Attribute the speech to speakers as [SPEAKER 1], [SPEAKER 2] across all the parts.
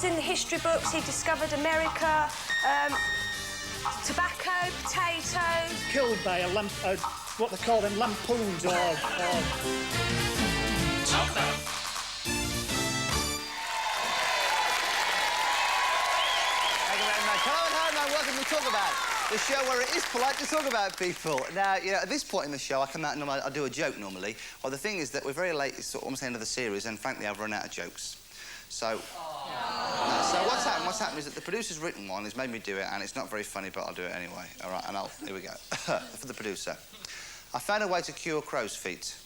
[SPEAKER 1] was in the history books. He discovered America, tobacco, potatoes.
[SPEAKER 2] Killed by a what they call them, lampoons or...
[SPEAKER 3] Welcome to Talkabout, the show where it is polite to talk about people. Now, you know, at this point in the show, I come out and I do a joke normally. Well, the thing is that we're very late, it's almost the end of the series, and frankly, I've run out of jokes. So what's happened is that the producer's written one, he's made me do it, and it's not very funny, but I'll do it anyway. All right, and here we go. For the producer. I found a way to cure crow's feet.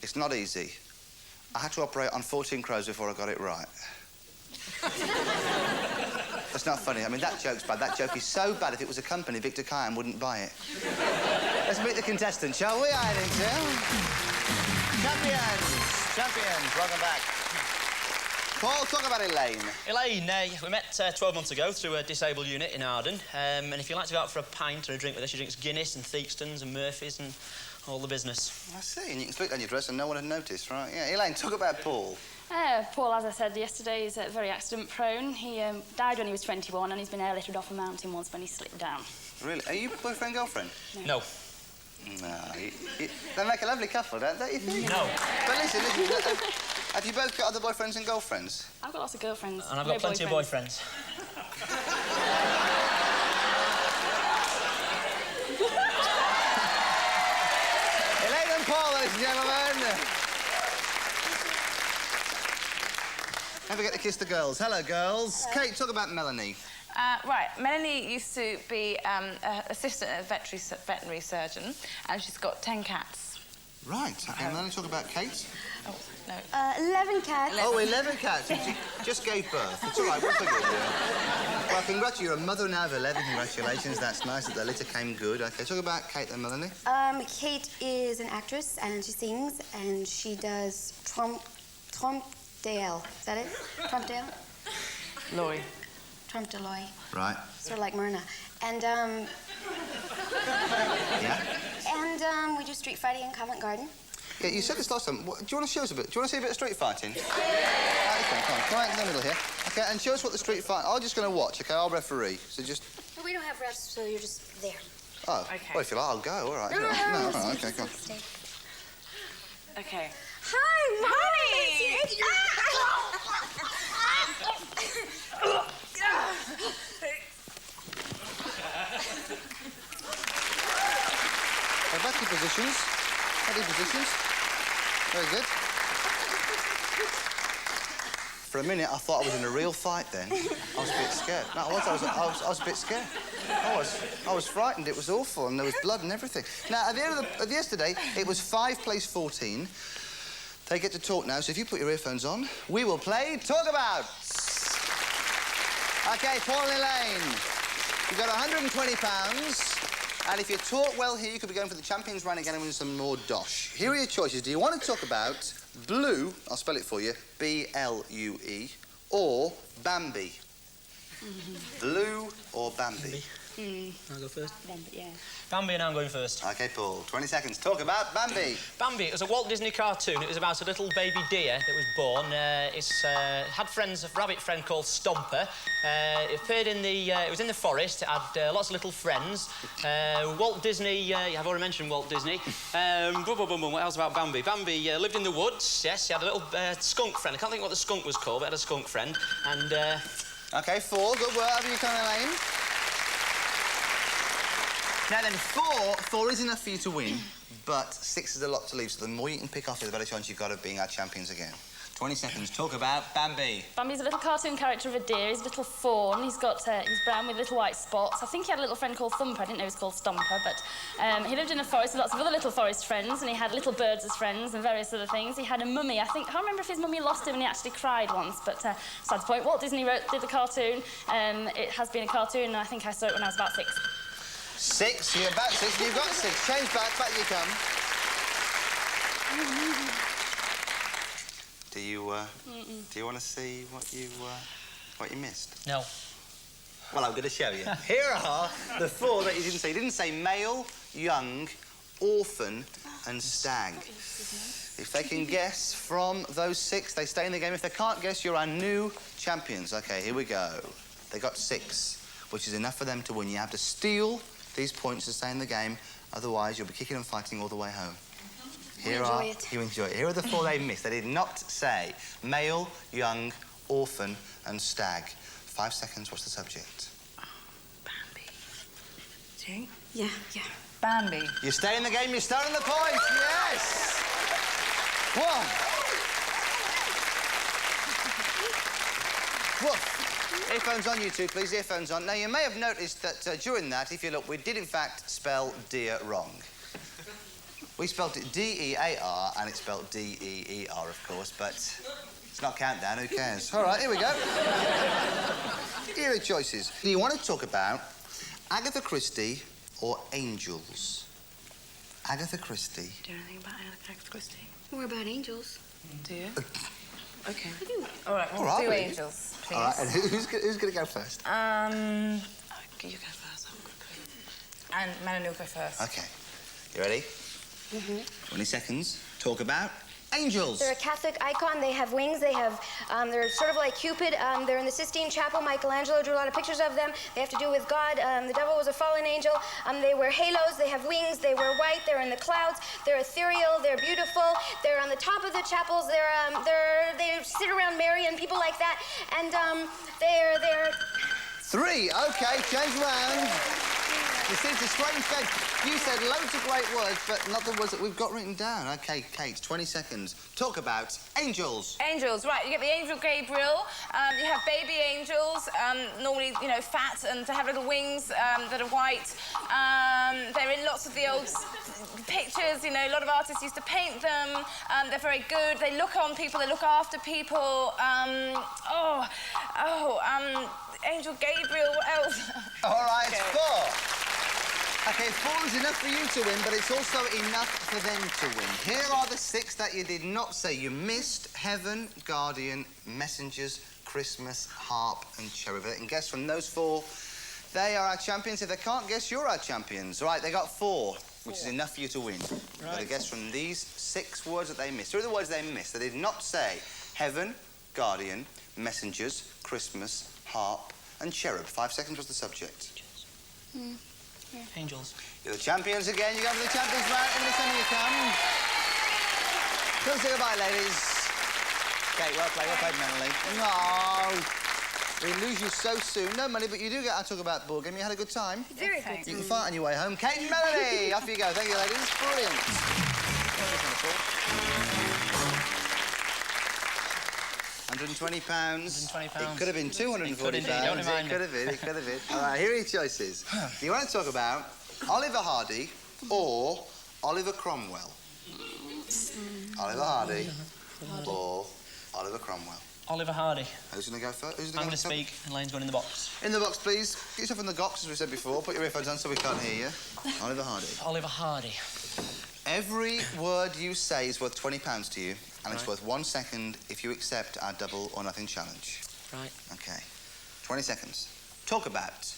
[SPEAKER 3] It's not easy. I had to operate on 14 crows before I got it right. That's not funny. I mean, that joke's bad. That joke is so bad, if it was a company, Victor Kyan wouldn't buy it. Let's meet the contestants, shall we, Islington? Champions, welcome back. Paul, talk about Elaine.
[SPEAKER 4] Elaine, we met 12 months ago through a disabled unit in Arden. And if you like to go out for a pint or a drink with her, she drinks Guinness and Theakston's and Murphy's and all the business. I
[SPEAKER 3] see, and you can speak on your dress and no one had noticed, right? Yeah, Elaine, talk about Paul.
[SPEAKER 5] Paul, as I said yesterday, is very accident-prone. He died when he was 21 and he's been airlifted off a mountain once when he slipped down.
[SPEAKER 3] Really? Are you boyfriend, girlfriend?
[SPEAKER 4] No.
[SPEAKER 3] No. They make a lovely couple, don't you think?
[SPEAKER 4] No.
[SPEAKER 3] But listen, have you both got other boyfriends and girlfriends?
[SPEAKER 5] I've got lots of girlfriends.
[SPEAKER 4] And I've got plenty of boyfriends.
[SPEAKER 3] Elaine and Paul, ladies and gentlemen. Don't forget to kiss the girls. Hello, girls. Hello. Kate, talk about Melanie.
[SPEAKER 6] Right, Melanie used to be assistant at a veterinary surgeon, and she's got 10 cats.
[SPEAKER 3] Right. OK, Melanie, talk about Kate.
[SPEAKER 6] Oh, no.
[SPEAKER 7] 11 cats.
[SPEAKER 3] 11. Oh, 11 cats. She just gave birth. It's all right, we'll forgive you. Well, congrats, you're a mother now of 11. Congratulations. That's nice that the litter came good. OK, talk about Kate and Melanie.
[SPEAKER 7] Kate is an actress, and she sings, and she does Trumpdale. Is that it? Trumpdale?
[SPEAKER 6] Laurie.
[SPEAKER 7] Trumpdaloy.
[SPEAKER 3] Right.
[SPEAKER 7] Sort of like Myrna. And,
[SPEAKER 3] Yeah?
[SPEAKER 7] And, we do street fighting in Covent Garden.
[SPEAKER 3] Yeah, you said this last time. Do you want to show us a bit? Do you want to see a bit of street fighting? Yeah. OK, come on. Come right in the middle here. OK, and show us what the street fight... I'm just going to watch, OK? I'll referee. So just...
[SPEAKER 7] But we don't have refs, so you're just there.
[SPEAKER 3] Oh.
[SPEAKER 6] OK.
[SPEAKER 3] Well, if you like, I'll go. All right.
[SPEAKER 7] No,
[SPEAKER 3] all right, OK, come on.
[SPEAKER 6] OK.
[SPEAKER 7] Hi, Mommy!
[SPEAKER 3] Back to positions. Back to positions. Very good. For a minute, I thought I was in a real fight then. I was a bit scared. No, I was a bit scared. I was frightened. It was awful, and there was blood and everything. Now, at the end of yesterday, it was 5 plays 14. They get to talk now, so if you put your earphones on, we will play Talkabout. OK, Paul and Elaine, you've got £120. And if you talk well here, you could be going for the Champions Run again and win some more dosh. Here are your choices. Do you want to talk about Blue, I'll spell it for you, B-L-U-E, or Bambi? Blue or Bambi?
[SPEAKER 4] I'll go first.
[SPEAKER 5] Bambi, yeah.
[SPEAKER 4] Bambi, and I'm going first.
[SPEAKER 3] OK, Paul, 20 seconds. Talk about Bambi.
[SPEAKER 4] Bambi, it was a Walt Disney cartoon. It was about a little baby deer that was born. It had friends, a rabbit friend called Stomper. It appeared in the... it was in the forest. It had lots of little friends. Walt Disney... I've already mentioned Walt Disney. What else about Bambi? Bambi lived in the woods, yes. He had a little skunk friend. I can't think what the skunk was called, but he had a skunk friend. And...
[SPEAKER 3] OK, 4. Good work. Have you come, Elaine? Now then, 4 is enough for you to win, but 6 is a lot to leave, so the more you can pick off, the better chance you've got of being our champions again. 20 seconds. Talk about Bambi.
[SPEAKER 5] Bambi's a little cartoon character of a deer. He's a little fawn. He's brown with little white spots. I think he had a little friend called Thumper. I didn't know he was called Stomper, but he lived in a forest with lots of other little forest friends, and he had little birds as friends and various other things. He had a mummy. I can't remember if his mummy lost him and he actually cried once, but besides the point. Walt Disney did the cartoon. It has been a cartoon, and I think I saw it when I was about 6.
[SPEAKER 3] 6? You're about 6. You've got 6. Change back you come. Do you want to see what you missed?
[SPEAKER 4] No.
[SPEAKER 3] Well, I'm going to show you. Here are the 4 that you didn't say. You didn't say male, young, orphan, and stag. If they can guess from those 6, they stay in the game. If they can't guess, you're our new champions. OK, here we go. They got 6, which is enough for them to win. You have to steal these points to stay in the game. Otherwise, you'll be kicking and fighting all the way home. You enjoy it. Here are the 4 they missed. They did not say male, young, orphan and stag. 5 seconds, what's the subject?
[SPEAKER 6] Bambi. Jane?
[SPEAKER 7] Yeah.
[SPEAKER 6] Bambi.
[SPEAKER 3] You stay in the game, you start on the points, yes! 1. Woof. Earphones on, you two, please, earphones on. Now, you may have noticed that during that, if you look, we did, in fact, spell deer wrong. We spelt it D-E-A-R, and it's spelled D-E-E-R, of course, but it's not countdown, who cares? All right, here we go. Here are choices. Do you want to talk about Agatha Christie or angels? Agatha Christie.
[SPEAKER 6] Do you know anything about Agatha Christie?
[SPEAKER 7] More about angels.
[SPEAKER 6] Do you? OK.
[SPEAKER 7] I do.
[SPEAKER 6] All right,
[SPEAKER 3] All right,
[SPEAKER 6] do
[SPEAKER 3] please.
[SPEAKER 6] angels, please.
[SPEAKER 3] All right, and who's going to go first?
[SPEAKER 6] You go first, I'll go first. And Melanie will go first.
[SPEAKER 3] OK. You ready? 20 seconds. Talk about angels.
[SPEAKER 7] They're a Catholic icon. They have wings. They have, they're sort of like Cupid. They're in the Sistine Chapel. Michelangelo drew a lot of pictures of them. They have to do with God. The devil was a fallen angel. They wear halos. They have wings. They wear white. They're in the clouds. They're ethereal. They're beautiful. They're on the top of the chapels. They sit around Mary and people like that. And they're
[SPEAKER 3] 3. OK, change round. You see, it's a strange thing. You said loads of great words, but not the words that we've got written down. OK, Kate, 20 seconds. Talk about angels.
[SPEAKER 6] Angels, right. You get the angel Gabriel. You have baby angels, normally, you know, fat, and they have little wings that are white. They're in lots of the old pictures, you know, a lot of artists used to paint them. They're very good. They look on people, they look after people. Angel Gabriel, what else?
[SPEAKER 3] All right,
[SPEAKER 6] Okay.
[SPEAKER 3] 4. OK, 4 is enough for you to win, but it's also enough for them to win. Here are the 6 that you did not say. You missed heaven, guardian, messengers, Christmas, harp and cherub. And guess from those 4, they are our champions. If they can't guess, you're our champions. Right, they got 4, which is enough for you to win. Right. But I guess from these 6 words that they missed, 3 of the words they missed, they did not say heaven, guardian, messengers, Christmas, harp and cherub. 5 seconds was the subject.
[SPEAKER 4] Angels.
[SPEAKER 3] You're the champions again. You go for the champions round. In the centre you come. Come say goodbye, ladies. Okay, well played, Melanie. No. We lose you so soon. No money, but you do get our Talk About board game. You had a good time?
[SPEAKER 7] very good.
[SPEAKER 3] You can fart on your way home. Kate and Melanie, off you go. Thank you, ladies. Brilliant. £120.
[SPEAKER 4] £120.
[SPEAKER 3] It could have been £240.
[SPEAKER 4] It could indeed, don't remind me.
[SPEAKER 3] It could have been. All right, here are your choices. Do you want to talk about Oliver Hardy or Oliver Cromwell? Oliver Hardy or Oliver Cromwell?
[SPEAKER 4] Oliver Hardy.
[SPEAKER 3] Who's going to go first?
[SPEAKER 4] I'm going to speak, and Lane's going in the box.
[SPEAKER 3] In the box, please. Get yourself in the box, as we said before. Put your earphones on so we can't hear you. Oliver Hardy.
[SPEAKER 4] Oliver Hardy.
[SPEAKER 3] Every word you say is worth £20 to you, and it's worth 1 second if you accept our double or nothing challenge.
[SPEAKER 4] Right.
[SPEAKER 3] OK. 20 seconds. Talk about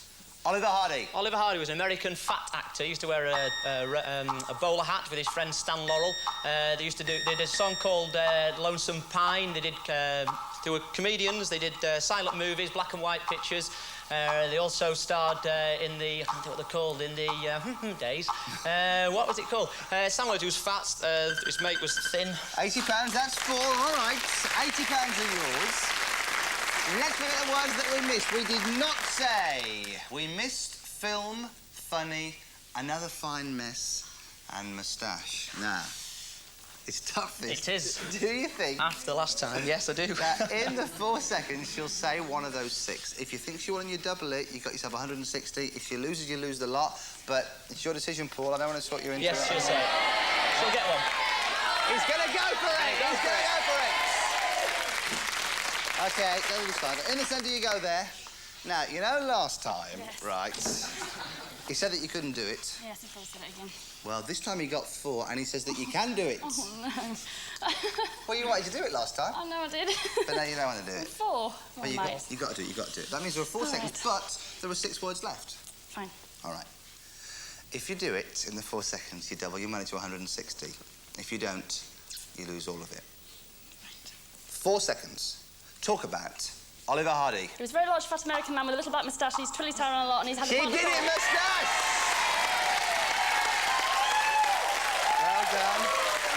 [SPEAKER 3] Oliver Hardy.
[SPEAKER 4] Oliver Hardy was an American fat actor. He used to wear a bowler hat with his friend Stan Laurel. They did a song called Lonesome Pine. They were comedians. They did silent movies, black and white pictures. They also starred in the, I can't think what they're called, in the days. What was it called? Stan Laurel was fat, his mate was thin.
[SPEAKER 3] £80, that's 4, all right. £80 are yours. Let's look at the words that we missed. We did not say. We missed film, funny, another fine mess, and moustache. Now, it's tough, this.
[SPEAKER 4] It is.
[SPEAKER 3] Do you think?
[SPEAKER 4] After last time, yes, I do.
[SPEAKER 3] That in the 4 seconds, she'll say one of those 6. If you think she won and you double it, you've got yourself 160. If she loses, you lose the lot. But it's your decision, Paul. I don't want to sort you into
[SPEAKER 4] Yes, she'll say it. She'll get one.
[SPEAKER 3] He's going to go for it. He's going to go for it. OK, go with the slide. In the centre you go there. Now, you know last time, right, he said that you couldn't do it.
[SPEAKER 5] Yes, if I said it again.
[SPEAKER 3] Well, this time he got 4 and he says that you can do it.
[SPEAKER 5] Oh, no.
[SPEAKER 3] Well, you wanted to do it last time.
[SPEAKER 5] Oh, no, I did.
[SPEAKER 3] But now you don't want to do it.
[SPEAKER 5] 4.
[SPEAKER 3] But you got to do it, you got to do it. That means there are 4 seconds, but there are 6 words left.
[SPEAKER 5] Fine.
[SPEAKER 3] All right. If you do it in the 4 seconds, you double your money to 160. If you don't, you lose all of it. 4 seconds. Talk about Oliver Hardy.
[SPEAKER 5] He was a very large, fat American man with a little black moustache. He's twirly his hair around a lot, and he's had
[SPEAKER 3] She did it, moustache! Well done.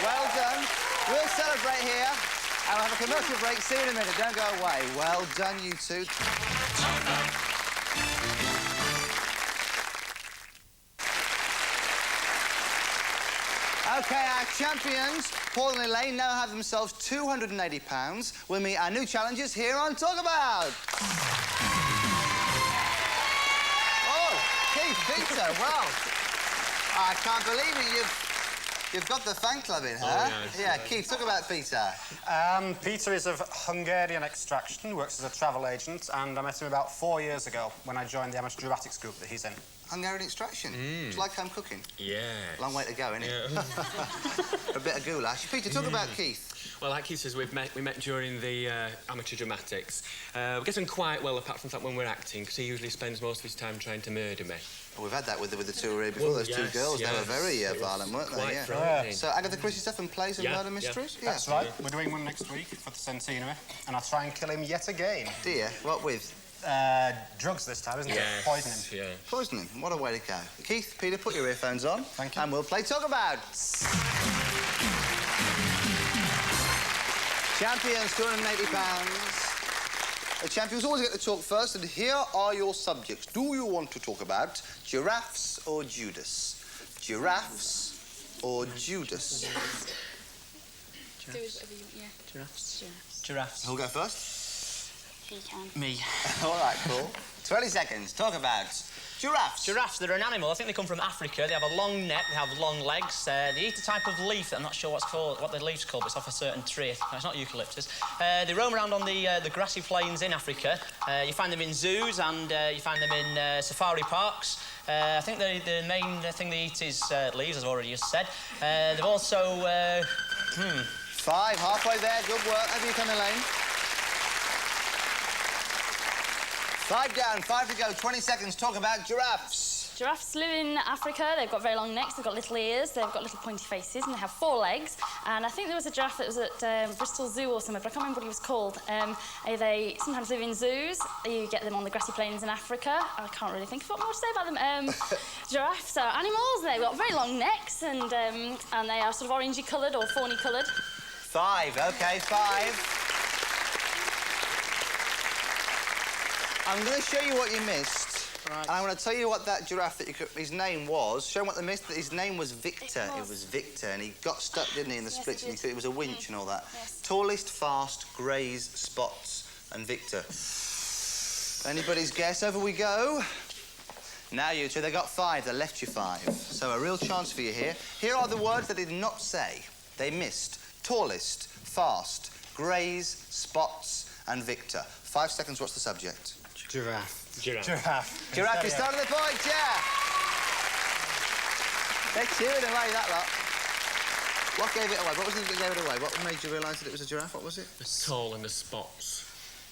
[SPEAKER 3] Well done. We'll celebrate here, and we'll have a commercial break. See you in a minute. Don't go away. Well done, you two. OK, our champions, Paul and Elaine, now have themselves £280. We'll meet our new challengers here on Talkabout. Oh, Keith, Peter, well, I can't believe it. You've got the fan club in, huh?
[SPEAKER 8] Oh,
[SPEAKER 3] yeah, Keith, talk about Peter.
[SPEAKER 2] Peter is of Hungarian extraction, works as a travel agent, and I met him about 4 years ago when I joined the amateur dramatics group that he's in.
[SPEAKER 3] Hungarian extraction. Do you like home cooking?
[SPEAKER 8] Yeah.
[SPEAKER 3] Long way to go, innit?
[SPEAKER 8] Yeah.
[SPEAKER 3] A bit of goulash. Peter, talk about Keith.
[SPEAKER 8] Well, like Keith says, we met during the amateur dramatics. We get on quite well, apart from the fact when we're acting, because he usually spends most of his time trying to murder me.
[SPEAKER 3] Well, we've had that with the two who were here before.
[SPEAKER 8] Well,
[SPEAKER 3] those two girls, they were very violent, weren't they?
[SPEAKER 8] Quite
[SPEAKER 3] Yeah.
[SPEAKER 8] frightening.
[SPEAKER 3] So Agatha Christie stuff and plays and murder mysteries? Yeah.
[SPEAKER 2] That's right. We're doing one next week for the centenary, and I'll try and kill him yet again.
[SPEAKER 3] Dear, what with?
[SPEAKER 2] Drugs this time, isn't it?
[SPEAKER 8] Yes,
[SPEAKER 2] Poisoning.
[SPEAKER 8] yeah.
[SPEAKER 3] Poisoning. What a way to go. Keith, Peter, put your earphones on.
[SPEAKER 2] Thank you.
[SPEAKER 3] And we'll play Talkabout. Champions, £280. The champions always get to talk first, and here are your subjects. Do you want to talk about giraffes or Judas? Giraffes or Judas?
[SPEAKER 5] Do whatever you want, yeah.
[SPEAKER 4] Giraffes.
[SPEAKER 5] Giraffes.
[SPEAKER 4] Giraffes.
[SPEAKER 3] Who'll go first?
[SPEAKER 5] He can.
[SPEAKER 4] Me.
[SPEAKER 3] All right, cool. 20 seconds. Talk about giraffes.
[SPEAKER 4] Giraffes, they're an animal. I think they come from Africa. They have a long neck, they have long legs. They eat a type of leaf that I'm not sure what the leaf's called, but it's off a certain tree. No, it's not eucalyptus. They roam around on the grassy plains in Africa. You find them in zoos and you find them in safari parks. I think the main thing they eat is leaves, as I've already just said. They've also...
[SPEAKER 3] 5, halfway there. Good work. Over you come, Elaine. 5 down, 5 to go, 20 seconds. Talk about giraffes.
[SPEAKER 5] Giraffes live in Africa. They've got very long necks, they've got little ears, they've got little pointy faces, and they have 4 legs. And I think there was a giraffe that was at Bristol Zoo or somewhere, but I can't remember what he was called. They sometimes live in zoos. You get them on the grassy plains in Africa. I can't really think of what more to say about them. Giraffes are animals. They've got very long necks, and they are sort of orangey coloured or fawny coloured.
[SPEAKER 3] 5, OK, 5. I'm going to show you what you missed. Right. And I'm going to tell you what that giraffe, his name was. Show him what they missed. His name was Victor. It was Victor, and he got stuck, didn't he, in the splits, and it was a winch and all that.
[SPEAKER 5] Yes.
[SPEAKER 3] Tallest, fast, greys, spots, and Victor. Anybody's guess? Over we go. Now, you two, they got 5. They left you 5. So a real chance for you here. Here are the words they did not say. They missed tallest, fast, greys, spots, and Victor. 5 seconds, what's the subject?
[SPEAKER 2] Giraffe.
[SPEAKER 8] Giraffe.
[SPEAKER 2] Giraffe.
[SPEAKER 3] Giraffe, you started the point, yeah. They're cheering away, that lot. What gave it away? What was it that gave it away? What made you realise that it was a giraffe? What was it?
[SPEAKER 8] The tall and the spots.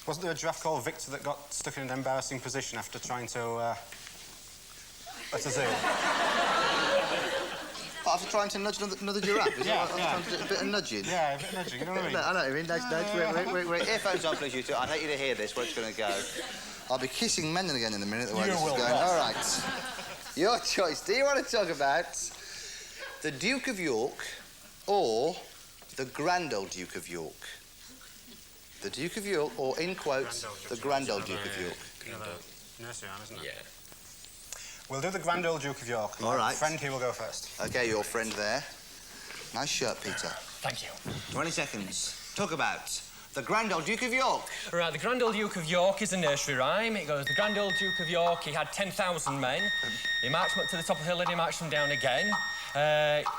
[SPEAKER 2] Wasn't there a giraffe called Victor that got stuck in an embarrassing position after trying to... at a zoo?
[SPEAKER 3] After trying to nudge another giraffe? Is
[SPEAKER 2] Yeah,
[SPEAKER 3] that
[SPEAKER 2] yeah.
[SPEAKER 3] trying to do a bit of nudging?
[SPEAKER 2] Yeah, a bit nudging, you know what I mean?
[SPEAKER 3] I know what you mean. Nudge. Wait. Earphones on, please, you two. I'd hate you to hear this, where it's going to go. I'll be kissing men again in a minute, the way
[SPEAKER 2] You
[SPEAKER 3] this is
[SPEAKER 2] will,
[SPEAKER 3] going.
[SPEAKER 2] yes.
[SPEAKER 3] All right. Your choice. Do you want to talk about the Duke of York or the Grand Old Duke of York? The Duke of York, or, in quotes, the Grand Old Duke of York.
[SPEAKER 2] Nursery rhyme, isn't it?
[SPEAKER 8] Yeah.
[SPEAKER 2] We'll do the Grand Old Duke of York.
[SPEAKER 3] All right.
[SPEAKER 2] Friend here will go first.
[SPEAKER 3] OK, your friend there. Nice shirt, Peter.
[SPEAKER 4] Thank you.
[SPEAKER 3] 20 seconds. Talk about the Grand Old Duke of York.
[SPEAKER 8] Right, the Grand Old Duke of York is a nursery rhyme. It goes, the Grand Old Duke of York, he had 10,000 men. He marched them up to the top of the hill and he marched them down again.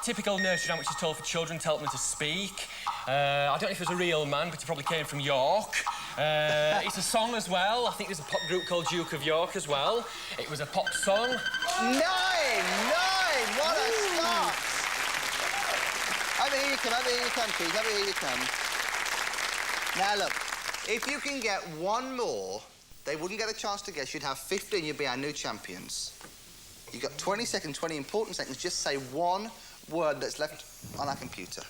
[SPEAKER 8] Typical nursery rhyme which is told for children to help them to speak. I don't know if he was a real man, but he probably came from York. It's a song as well. I think there's a pop group called Duke of York as well. It was a pop song.
[SPEAKER 3] 9! What a start! Over here you come, Keith. Over here you come. Now, look, if you can get one more, they wouldn't get a chance to guess. You'd have 15, you'd be our new champions. You've got 20 seconds, 20 important seconds. Just say one word that's left on our computer.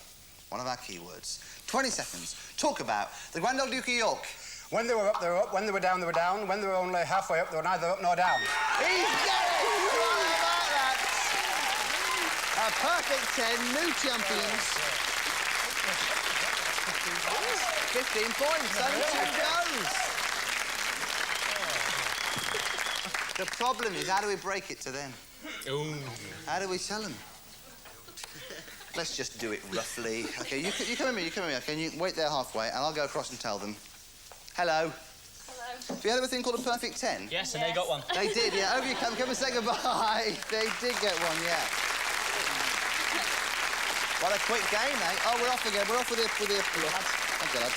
[SPEAKER 3] one of our keywords. 20 seconds. Talk about the Grand Old Duke of York.
[SPEAKER 2] When they were up, they were up. When they were down, they were down. When they were only halfway up, they were neither up nor down.
[SPEAKER 3] He's got it! What about that? A perfect 10, new champions. 15 points, only 2 goes. The problem is, how do we break it to them?
[SPEAKER 8] Ooh.
[SPEAKER 3] How do we tell them? Let's just do it roughly. OK, you come with me, OK? You wait there halfway, and I'll go across and tell them. Hello.
[SPEAKER 5] Hello.
[SPEAKER 3] Have you heard of a thing called a perfect 10?
[SPEAKER 4] Yes, and they got one.
[SPEAKER 3] They did, yeah. Over you come and say goodbye. They did get one, yeah. What a quick game, eh? Oh, we're off again. We're off with the lads. Thank you, lads.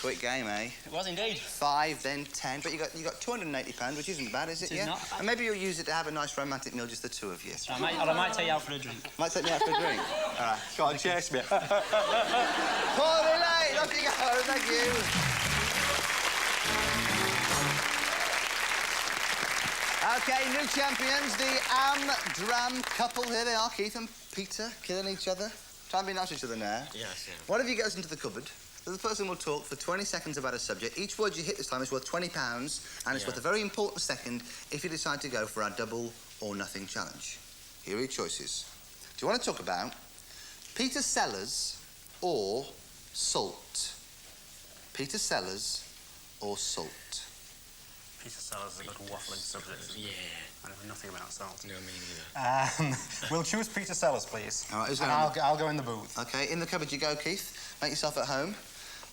[SPEAKER 3] Quick game, eh?
[SPEAKER 4] It was indeed.
[SPEAKER 3] 5, then 10. But you got £280, which isn't bad, is it?
[SPEAKER 4] It is
[SPEAKER 3] yeah.
[SPEAKER 4] not bad.
[SPEAKER 3] And maybe you'll use it to have a nice romantic meal, just the two of you.
[SPEAKER 4] I might take you out for a drink.
[SPEAKER 3] Might take me out for a drink. All right. Go on, chase me. Poorly late. Off you go. Thank you. OK, new champions, the Am-Dram couple. Here they are, Keith and Peter, killing each other. Try and be nice to each other now.
[SPEAKER 8] Yes, yeah.
[SPEAKER 3] One of you goes into the cupboard. The other person will talk for 20 seconds about a subject. Each word you hit this time is worth £20, and it's worth a very important second if you decide to go for our double or nothing challenge. Here are your choices. Do you want to talk about Peter Sellers or salt? Peter Sellers or salt?
[SPEAKER 2] Peter Sellers is a good waffling subject.
[SPEAKER 8] Yeah.
[SPEAKER 2] I know nothing about salt.
[SPEAKER 8] No, me neither.
[SPEAKER 2] We'll choose Peter Sellers, please.
[SPEAKER 3] All right, who's
[SPEAKER 2] and
[SPEAKER 3] going
[SPEAKER 2] I'll go in the booth.
[SPEAKER 3] OK, in the cupboard you go, Keith. Make yourself at home.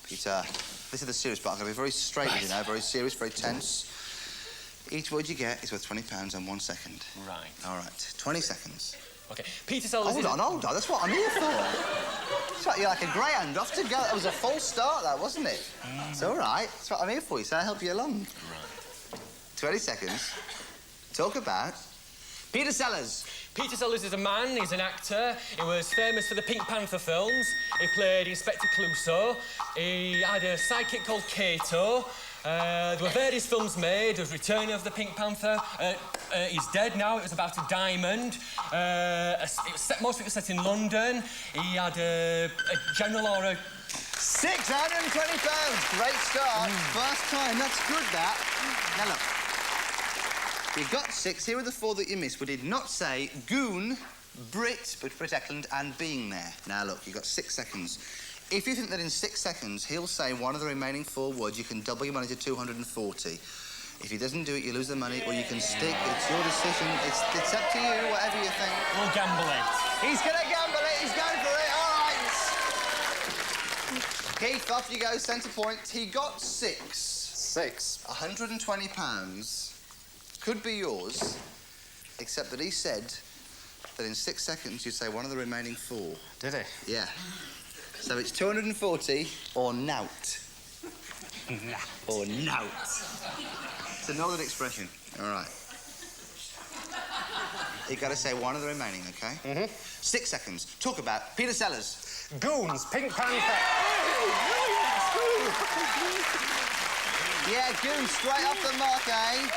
[SPEAKER 3] Peter, this is the serious part. I'm going to be very straight with you now, very serious, very tense. Each word you get is worth £20 and 1 second.
[SPEAKER 8] Right.
[SPEAKER 3] All right, 20 seconds.
[SPEAKER 8] OK, Peter Sellers
[SPEAKER 3] Hold on. That's what I'm here for. It's like you're like a greyhound off to go. That was a false start, that, wasn't it? It's all right. That's what I'm here for, so I'll help you along.
[SPEAKER 8] Right.
[SPEAKER 3] 20 seconds. Talk about Peter Sellers.
[SPEAKER 8] Peter Sellers is a man, he's an actor. He was famous for the Pink Panther films. He played Inspector Clouseau. He had a sidekick called Kato. There were various films made. There was Return of the Pink Panther. He's dead now. It was about a diamond. Most of it was set in London. He had a general or a...
[SPEAKER 3] £620. Great start. First time. That's good, that. Now, look. You got 6. Here are the 4 that you missed. We did not say goon, Brit, but Brit Eklund, and being there. Now, look, you got 6 seconds. If you think that in 6 seconds he'll say one of the remaining 4 words, you can double your money to 240. If he doesn't do it, you lose the money, or you can stick. It's your decision. It's up to you, whatever you think.
[SPEAKER 8] We'll gamble it.
[SPEAKER 3] He's going to gamble it. He's going for it. All right. Keith, off you go. Centre point. He got 6.
[SPEAKER 2] 6.
[SPEAKER 3] £120 could be yours, except that he said that in 6 seconds you'd say one of the remaining 4.
[SPEAKER 2] Did he?
[SPEAKER 3] Yeah. So it's 240 or nout. Or nout. It's a northern expression. All right. You've got to say one of the remaining, OK? 6 seconds. Talk about Peter Sellers.
[SPEAKER 2] Goons, Pink Panther.
[SPEAKER 3] Yeah, Goons, straight off the mark, eh?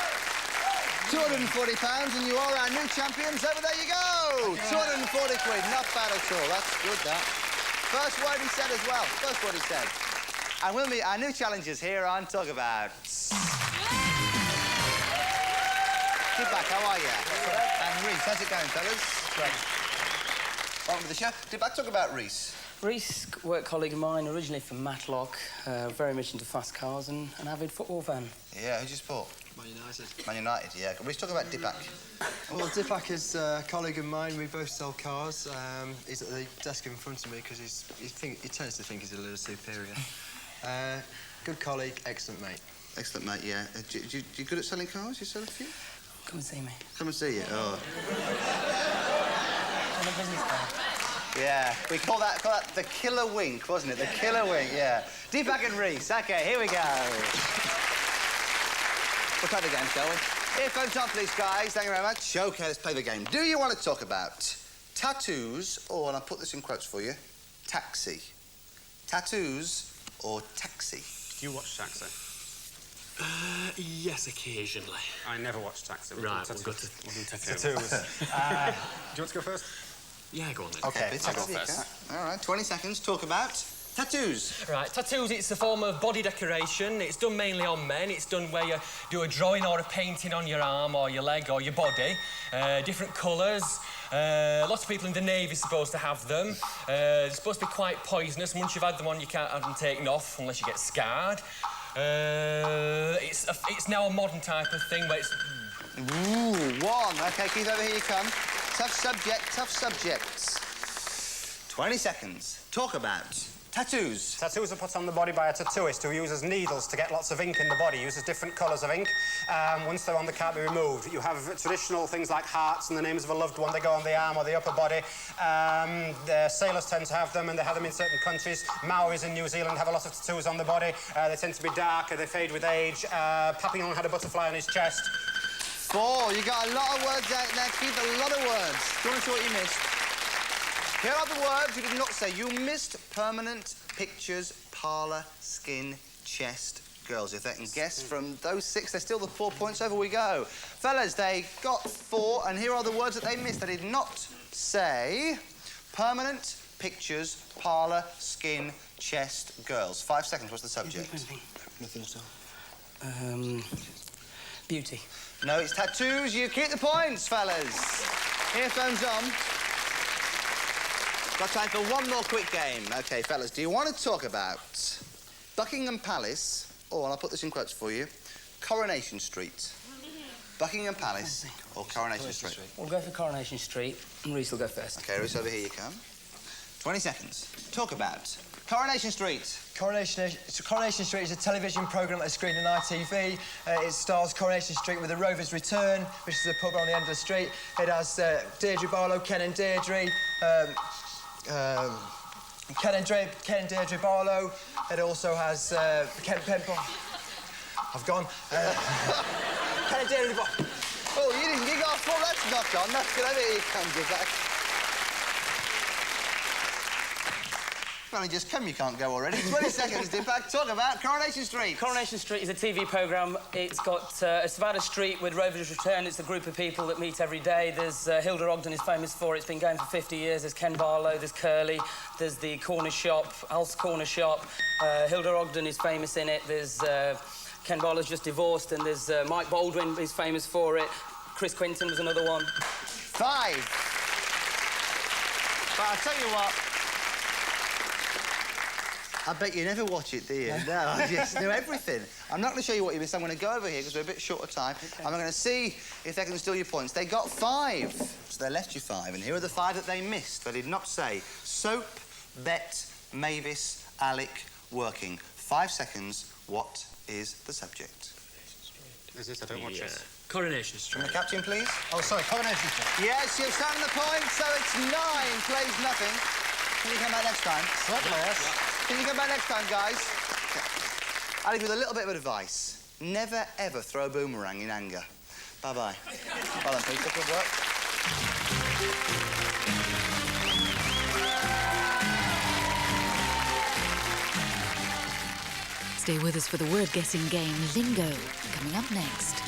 [SPEAKER 3] £240, and you are our new champions. Over there you go. 240 quid. Not bad at all. That's good, that. First word he said as well. First word he said. And we'll meet our new challengers here on Talkabout. Get back, how are you? And Reese, how's it going, fellas?
[SPEAKER 9] Great.
[SPEAKER 3] Welcome to the show. Get back, talk about Reese.
[SPEAKER 9] Reese, work colleague of mine, originally from Matlock, very much into fast cars and an avid football fan.
[SPEAKER 3] Yeah, who'd you support?
[SPEAKER 10] Man United.
[SPEAKER 3] Man United, yeah. Reese, talk about Dipak.
[SPEAKER 10] Well, Dipak is a colleague of mine. We both sell cars. He's at the desk in front of me because he tends to think he's a little superior. Good colleague, excellent mate.
[SPEAKER 3] Excellent, mate, yeah. You good at selling cars? You sell a few?
[SPEAKER 9] Come and see me.
[SPEAKER 3] Come and see you. Oh.
[SPEAKER 9] On a business card.
[SPEAKER 3] Yeah, we call that the killer wink, wasn't it? The killer wink, yeah. Dipak and Reese. OK, here we go. We'll play the game, shall we? Earphones on, please, guys. Thank you very much. OK, let's play the game. Do you want to talk about tattoos or, and I'll put this in quotes for you, taxi? Tattoos or taxi?
[SPEAKER 2] Do you watch Taxi?
[SPEAKER 8] Yes, occasionally.
[SPEAKER 2] I never watched Taxi.
[SPEAKER 8] Right, we'll do tattoos.
[SPEAKER 2] Do you want to go first?
[SPEAKER 8] Yeah, go on then.
[SPEAKER 2] OK, I'll go
[SPEAKER 3] Okay.
[SPEAKER 2] first.
[SPEAKER 3] All right, 20 seconds. Talk about tattoos.
[SPEAKER 8] Right, tattoos, it's a form of body decoration. It's done mainly on men. It's done where you do a drawing or a painting on your arm or your leg or your body. Different colours. Lots of people in the Navy are supposed to have them. They're supposed to be quite poisonous. Once you've had them on, you can't have them taken off unless you get scarred. It's now a modern type of thing where it's...
[SPEAKER 3] Ooh, one. OK, Keith, over here you come. Tough subject, tough subjects. 20 seconds. Talk about tattoos.
[SPEAKER 2] Tattoos are put on the body by a tattooist who uses needles to get lots of ink in the body, uses different colours of ink. Once they're on, they can't be removed. You have traditional things like hearts and the names of a loved one. They go on the arm or the upper body. The sailors tend to have them, and they have them in certain countries. Maoris in New Zealand have a lot of tattoos on the body. They tend to be darker, they fade with age. Papillon had a butterfly on his chest.
[SPEAKER 3] 4. You got a lot of words out there, Keith, a lot of words. Do you want to see what you missed? Here are the words you did not say. You missed permanent, pictures, parlour, skin, chest, girls. If they can guess from those 6, they're still the 4 points. Over we go. Fellas, they got 4, and here are the words that they missed. They did not say permanent, pictures, parlour, skin, chest, girls. 5 seconds. What's the subject?
[SPEAKER 9] Nothing at all. Beauty.
[SPEAKER 3] No, it's tattoos. You keep the points, fellas. Earphones on. Got time for one more quick game. OK, fellas, do you want to talk about Buckingham Palace, or, and I'll put this in quotes for you, Coronation Street? Buckingham Palace or Coronation Street?
[SPEAKER 9] We'll go for Coronation Street, and Reese will go first.
[SPEAKER 3] OK, Reese, over here you come. 20 seconds. Talk about Coronation Street.
[SPEAKER 10] Coronation Street is a television programme that's screened on ITV. It stars Coronation Street with the Rovers Return, which is a pub on the end of the street. It has Deirdre Barlow, Ken and Deirdre. Ken and Deirdre Barlow. It also has Ken Pemple. I've gone. Ken and Deirdre Barlow.
[SPEAKER 3] Oh, you didn't gig off. Well, that's not on. That's good. Over here you come, give that. Well, just come, you can't go already. 20 seconds, Dipak. Talk about Coronation Street.
[SPEAKER 9] Coronation Street is a TV programme. It's about a street with Rovers Return. It's a group of people that meet every day. There's Hilda Ogden is famous for it. It's been going for 50 years. There's Ken Barlow, there's Curly, there's the corner shop, Al's Corner Shop. Hilda Ogden is famous in it. There's Ken Barlow's just divorced, and there's Mike Baldwin is famous for it. Chris Quinton was another one.
[SPEAKER 3] 5. But I'll tell you what. I bet you never watch it, do you? No, I just know everything. I'm not going to show you what you missed. I'm going to go over here because we're a bit short of time. Okay. I'm going to see if they can steal your points. They got 5, so they left you 5. And here are the 5 that they missed. They did not say. Soap, Bet, Mavis, Alec, working. 5 seconds. What is the subject?
[SPEAKER 2] Is it? I don't watch it.
[SPEAKER 8] Coronation Street.
[SPEAKER 3] From the captain, please.
[SPEAKER 2] Oh, sorry, Coronation Street.
[SPEAKER 3] Yes, you've done the point, so it's 9. Plays nothing. Can you come back next time?
[SPEAKER 2] Certainly, yes.
[SPEAKER 3] Can you come back next time, guys? I'll leave you with a little bit of advice. Never, ever throw a boomerang in anger. Bye-bye. Well done, Peter. Good work.
[SPEAKER 11] Stay with us for the word-guessing game Lingo, coming up next.